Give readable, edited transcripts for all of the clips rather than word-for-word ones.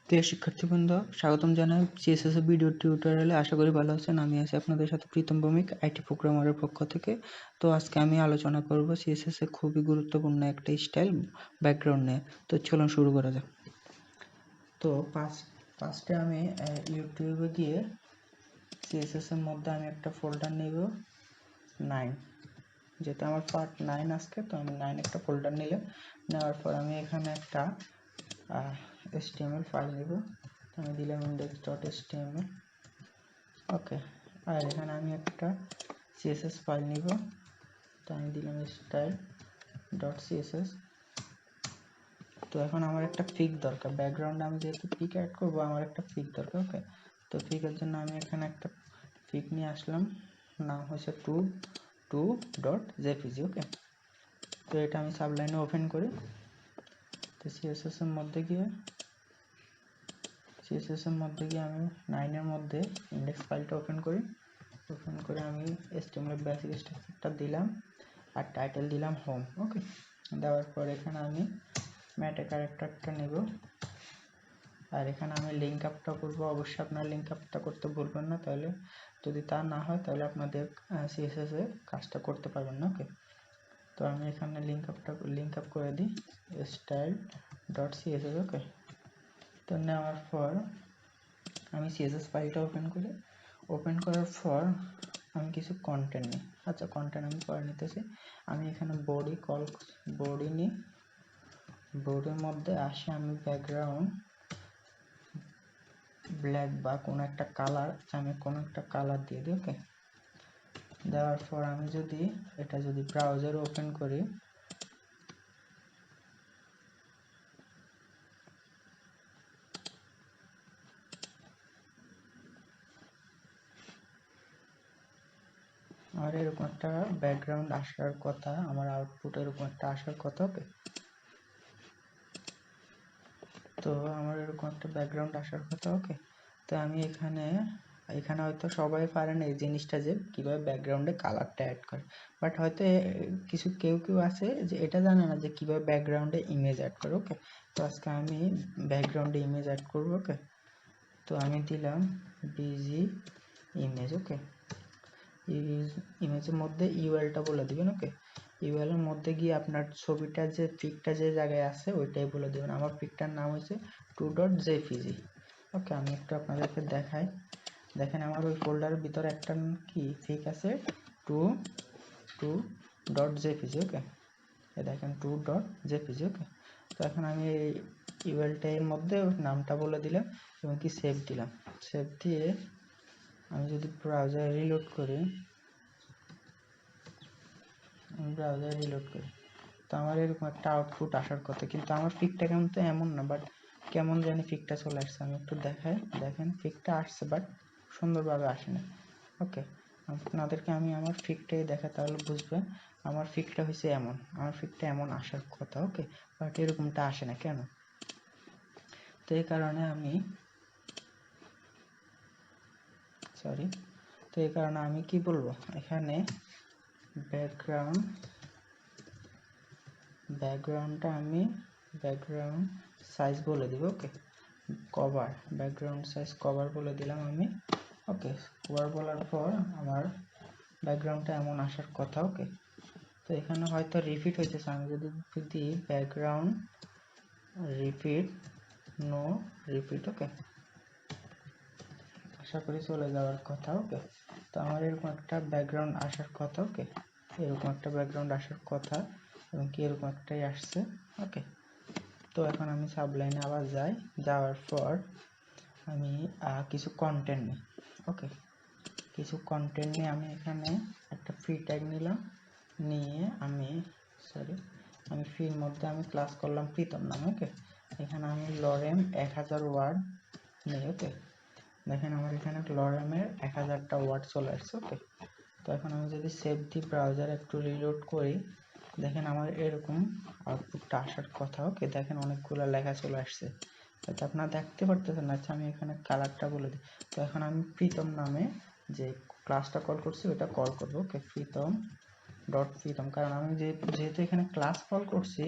প্রিয় শিক্ষার্থীবৃন্দ, স্বাগতম জানাই CSS ভিডিও টিউটোরিয়ালে। আশা করি ভালো আছেন। আমি আছি আপনাদের সাথে প্রীতম ভৌমিক, আইটি প্রোগ্রামারের পক্ষ থেকে। তো আজকে আমি আলোচনা করব CSS এর খুবই গুরুত্বপূর্ণ একটা স্টাইল ব্যাকগ্রাউন্ড নিয়ে। তো চলুন শুরু করা যাক। তো ফার্স্টে আমি ইউটিউবে গিয়ে CSS এর মধ্যে আমি একটা ফোল্ডার নেব 9, যেটা আমার পার্ট 9 আজকে। তো আমি 9 একটা ফোল্ডার নেওয়ার পর আমি এখানে একটা HTML ফাইল নেব। আমি দিলাম index.html। ওকে, আর এখানে আমি একটা CSS ফাইল নিব। তো আমি দিলাম style.css। তো এখন আমার একটা পিক দরকার, ব্যাকগ্রাউন্ডে আমি যেহেতু পিক অ্যাড করবো, আমার একটা পিক দরকার। ওকে, তো পিকের জন্য আমি এখানে একটা পিক নিয়ে আসলাম, নাম হচ্ছে 2.jpg। ওকে, তো এটা আমি সাবলাইনে ওপেন করি। তো CSS এর মধ্যে গিয়ে আমি 9 এর মধ্যে ইন্ডেক্স ফাইলটা ওপেন করি আমি HTML বেসিক স্ট্রাকচারটা দিলাম আর টাইটেল দিলাম হোম। ওকে, দেওয়ার পর এখানে আমি ম্যাটে ক্যারেক্টারটা নেব, আর এখানে আমি লিঙ্ক আপটা করবো। অবশ্যই আপনারা লিঙ্ক আপটা করতে ভুলবেন না, তাহলে যদি তা না হয় তাহলে আপনাদের CSS এ কাজটা করতে পারবেন না। ওকে, তো আমি এখানে লিঙ্ক আপ করে দিই style.css। ওকে, তো নেওয়ার পর আমি CSS ফাইলটা ওপেন করার পর আমি কিছু কন্টেন্ট নিই। আচ্ছা, কন্টেন্ট আমি পরে নিতেছি। আমি এখানে বডি নিই। বডির মধ্যে আসে আমি ব্যাকগ্রাউন্ড ব্ল্যাক বা কোনো একটা কালার, আমি কোনো একটা কালার দিয়ে দিই। ওকে, দেওয়ার পর আমি যদি ব্রাউজারে ওপেন করি, আমার এরকম একটা ব্যাকগ্রাউন্ড আসার কথা, আমার আউটপুট এরকম একটা আসার কথা। ওকে, তো আমার এরকম একটা ব্যাকগ্রাউন্ড আসার কথা। ওকে, তো আমি এখানে হয়তো সবাই পারে না এই জিনিসটা, যে কিভাবে ব্যাকগ্রাউন্ডে কালারটা অ্যাড করে। বাট হয়তো কেউ আছে যে এটা জানে না যে কিভাবে ব্যাকগ্রাউন্ডে ইমেজ অ্যাড করে। ওকে, তো আজকে আমি ব্যাকগ্রাউন্ডে ইমেজ অ্যাড করব। ওকে, তো আমি দিলাম বিজি ইমেজ। ওকে, ইমেজের মধ্যে ইউআরএলটা বলে দিবেন। ওকে, ইউআরএল এর মধ্যে গিয়ে আপনার ছবিটা যে পিকটা যে জায়গায় আছে ওইটাই বলে দিবেন। আমার পিকটার নাম হচ্ছে 2.jpg। ওকে, আমি একটু আপনাদেরকে দেখাই। দেখেন আমার ওই ফোল্ডারের ভিতরে একটা কি পিক আছে 2.jpg। ওকে, এই দেখেন 2.jpg। ওকে, তো এখন আমি এই ইউআরএলটা এর মধ্যে নামটা বলে দিলাম এবং কি সেভ দিলাম। সেভ দিয়ে আমি যদি ব্রাউজার রিলোড করি, তো আমার এরকম একটা আউটপুট আসার কথা, কিন্তু আমার পিকটা কেমন তো এমন না, বাট কেমন জানি পিকটা চলে আসছে। আমি একটু দেখাই, দেখেন পিকটা আসছে বাট সুন্দরভাবে আসে না। ওকে, আপনাদেরকে আমি আমার পিকটাই দেখা, তাহলে বুঝবেন আমার পিকটা হয়েছে এমন, আমার পিকটা এমন আসার কথা। ওকে, বাট এরকমটা আসে না কেন? তো এই কারণে আমি কি বলবো, এখানে ব্যাকগ্রাউন্ডটা আমি ব্যাকগ্রাউন্ড সাইজ বলে দিব। ওকে, ব্যাকগ্রাউন্ড সাইজ কভার বলে দিলাম আমি। ওকে, কভার বলার পর আমার ব্যাকগ্রাউন্ডটা এমন আসার কথা। ওকে, তো এখানে হয়তো রিপিট হয়েছে, আমি যদি দিই ব্যাকগ্রাউন্ড নো রিপিট। ওকে, আশা করি চলে যাওয়ার কথা। ওকে, তো আমার এরকম একটা ব্যাকগ্রাউন্ড আসার কথা। ওকে, এরকম একটা ব্যাকগ্রাউন্ড আসার কথা এবং কি এরকম একটাই আসছে। ওকে, তো এখন আমি সাবলাইনে আবার যাওয়ার পর আমি কিছু কন্টেন্ট নিই। ওকে, কিছু কন্টেন্ট নিয়ে আমি এখানে একটা ফ্রি ট্যাগ নিলাম, নিয়ে আমি ফ্রির মধ্যে আমি ক্লাস করলাম প্রীতম নাম। ওকে, এখানে আমি লরেম 1000 ওয়ার্ড নিই। ওকে, দেখেন আমার এখানে লরেমের 1000টা ওয়ার্ড চলে আসছে। ওকে, তো এখন আমি যদি সেভ দি ব্রাউজার একটু রিলোড করি, দেখেন আমার এরকম আউটপুটটা আসার কথা। ওকে, দেখেন অনেকগুলো লেখা চলে আসছে, হয়তো আপনারা দেখতে পারতেছেন। আচ্ছা, আমি এখানে কালারটা বলে দিই। তো এখন আমি প্রীতম নামে যে ক্লাসটা কল করছি ওটা কল করবো। ওকে, প্রীতম, কারণ আমি যেহেতু এখানে ক্লাস কল করছি,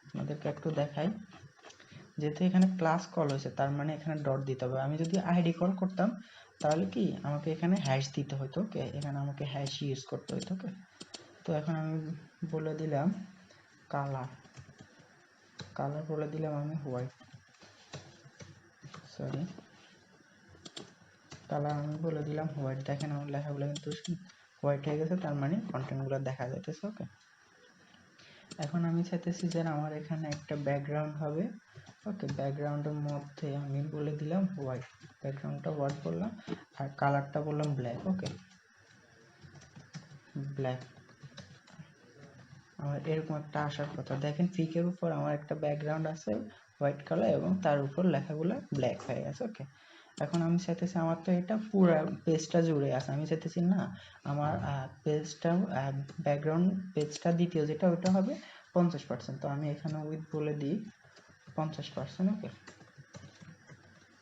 আপনাদেরকে একটু দেখাই। যেহেতু এখানে প্লাস কল হয়েছে তার মানে এখানে ডট দিতে হবে। আমি যদি আইডি কল করতাম তাহলে কি আমাকে এখানে হ্যাশ দিতে হতো, ওকে, এখানে আমাকে হ্যাশ ইউজ করতে হতো, ওকে। তো এখন আমি বলে দিলাম কালার, কালার বলে দিলাম আমি হোয়াইট, সরি কালার আমি বলে দিলাম হোয়াইট। দেখেন আমার লেখাগুলো কিন্তু হোয়াইট হয়ে গেছে, তার মানে কন্টেন্টগুলো দেখা যাইতেছে, ওকে। এখন আমি চাইতেছি যে আমার এখানে একটা ব্যাকগ্রাউন্ড হবে, ওকে। ব্যাকগ্রাউন্ডের মধ্যে আমি বলে দিলাম হোয়াইট, ব্যাকগ্রাউন্ডটা হোয়াইট বললাম আর কালারটা বললাম ব্ল্যাক, ওকে, ব্ল্যাক। আমার এরকম একটা আসার কথা। দেখেন পিকের উপর আমার একটা ব্যাকগ্রাউন্ড আছে হোয়াইট কালার এবং তার উপর লেখাগুলো ব্ল্যাক হয়ে গেছে, ওকে। এখন আমি চাইতেছি আমার তো এটা পুরো পেজটা জুড়ে আছে, আমি চাইতেছি না আমার পেজটা ব্যাকগ্রাউন্ড পেজটা দ্বিতীয় যেটা ওটা হবে 50%। তো আমি এখানে উইথ বলে দিই 50%, ওকে।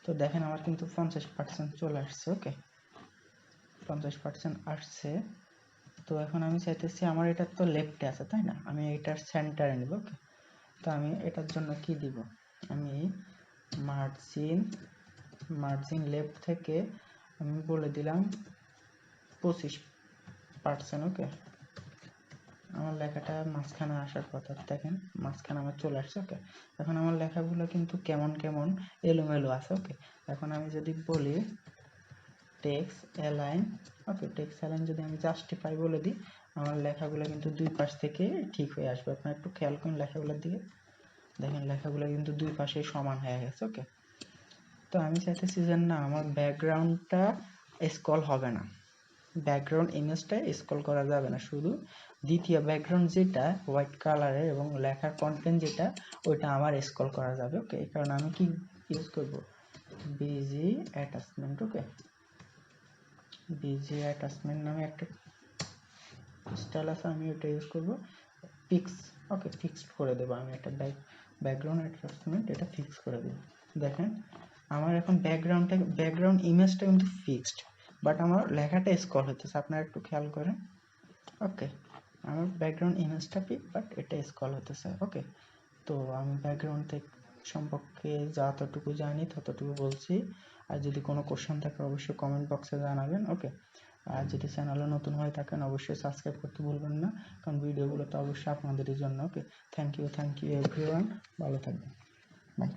তো দেখেন আমার কিন্তু 50% চলে আসছে, ওকে, 50% আসছে। তো এখন আমি চাইতেছি আমার এটা তো লেফটে আছে তাই না, আমি এটার সেন্টারে নিব, ওকে। তো আমি এটার জন্য কি দিব, আমি মার্জিন লেফট থেকে আমি বলে দিলাম 25%, ওকে। আমার লেখাটা মাঝখানে আসার কথা, দেখেন মাঝখানে আমার চলে আসছে, ওকে। এখন আমার লেখাগুলো কিন্তু কেমন কেমন এলোমেলো আছে, ওকে। এখন আমি যদি বলি টেক্সট অ্যালাইন, ওকে, টেক্সট অ্যালাইন যদি আমি জাস্টিফাই বলে দিই আমার লেখাগুলো কিন্তু দুই পাশ থেকে ঠিক হয়ে আসবে। আপনারা একটু খেয়াল করুন লেখাগুলোর দিকে, দেখেন লেখাগুলো কিন্তু দুই পাশে সমান হয়ে গেছে, ওকে। তো আমি চাইতেছি যে না আমার ব্যাকগ্রাউন্ডটা স্ক্রল হবে না, ব্যাকগ্রাউন্ড ইমেজটা স্ক্রল করা যাবে না, শুধু দ্বিতীয় ব্যাকগ্রাউন্ড যেটা হোয়াইট কালারের এবং লেখার কন্টেন্ট যেটা ওইটা আমার স্ক্রল করা যাবে, ওকে। এই কারণে আমি কি ইউজ করব, বিজি অ্যাটাচমেন্ট, ওকে। বিজি অ্যাটাচমেন্ট নামে একটা স্টাইল আছে, আমি ওটা ইউজ করব। ফিক্স, ওকে, ফিক্সড করে দেবো আমি একটা ব্যাকগ্রাউন্ড অ্যাটাচমেন্ট, এটা ফিক্স করে দেবো। দেখেন আমার এখন ব্যাকগ্রাউন্ড ইমেজটা কিন্তু ফিক্সড, বাট আমার লেখাটা স্ক্রল হতেছে, আপনারা একটু খেয়াল করেন, ওকে। আমার ব্যাকগ্রাউন্ড ইমেজটা ফিক্স বাট এটা স্ক্রল হতেছে, ওকে। তো আমি ব্যাকগ্রাউন্ড সম্পর্কে যতটুকু জানি ততটুকু বলছি। আর যদি কোনো কোশ্চেন থাকে অবশ্যই কমেন্ট বক্সে জানাবেন, ওকে। আর যদি চ্যানেলে নতুন হয়ে থাকেন অবশ্যই সাবস্ক্রাইব করতে ভুলবেন না, কারণ ভিডিওগুলো তো অবশ্যই আপনাদেরই জন্য, ওকে। থ্যাংক ইউ এভরিওয়ান, ভালো থাকবেন, বাই।